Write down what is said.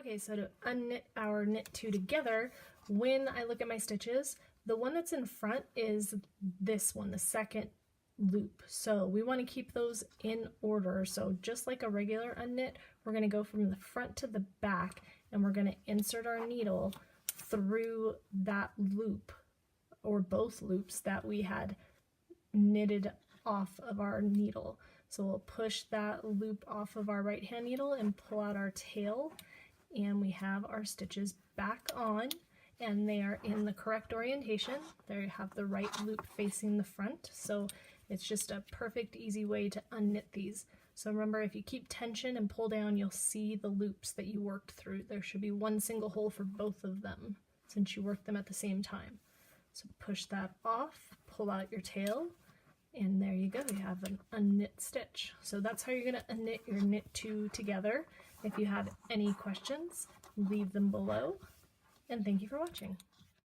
Okay, so to unknit our knit two together, when I look at my stitches, the one that's in front is this one, the second loop. So we want to keep those in order. So just like a regular unknit, we're going to go from the front to the back and we're going to insert our needle through that loop or both loops that we had knitted off of our needle. So we'll push that loop off of our right hand needle and pull out our tail, and we have our stitches back on, and they are in the correct orientation. They have the right loop facing the front, so it's just a perfect easy way to unknit these. So remember, if you keep tension and pull down, you'll see the loops that you worked through. There should be one single hole for both of them since you worked them at the same time. So push that off, pull out your tail, and there you go, you have an unknit stitch. So that's how you're going to unknit your knit two together. If you have any questions, leave them below, and thank you for watching.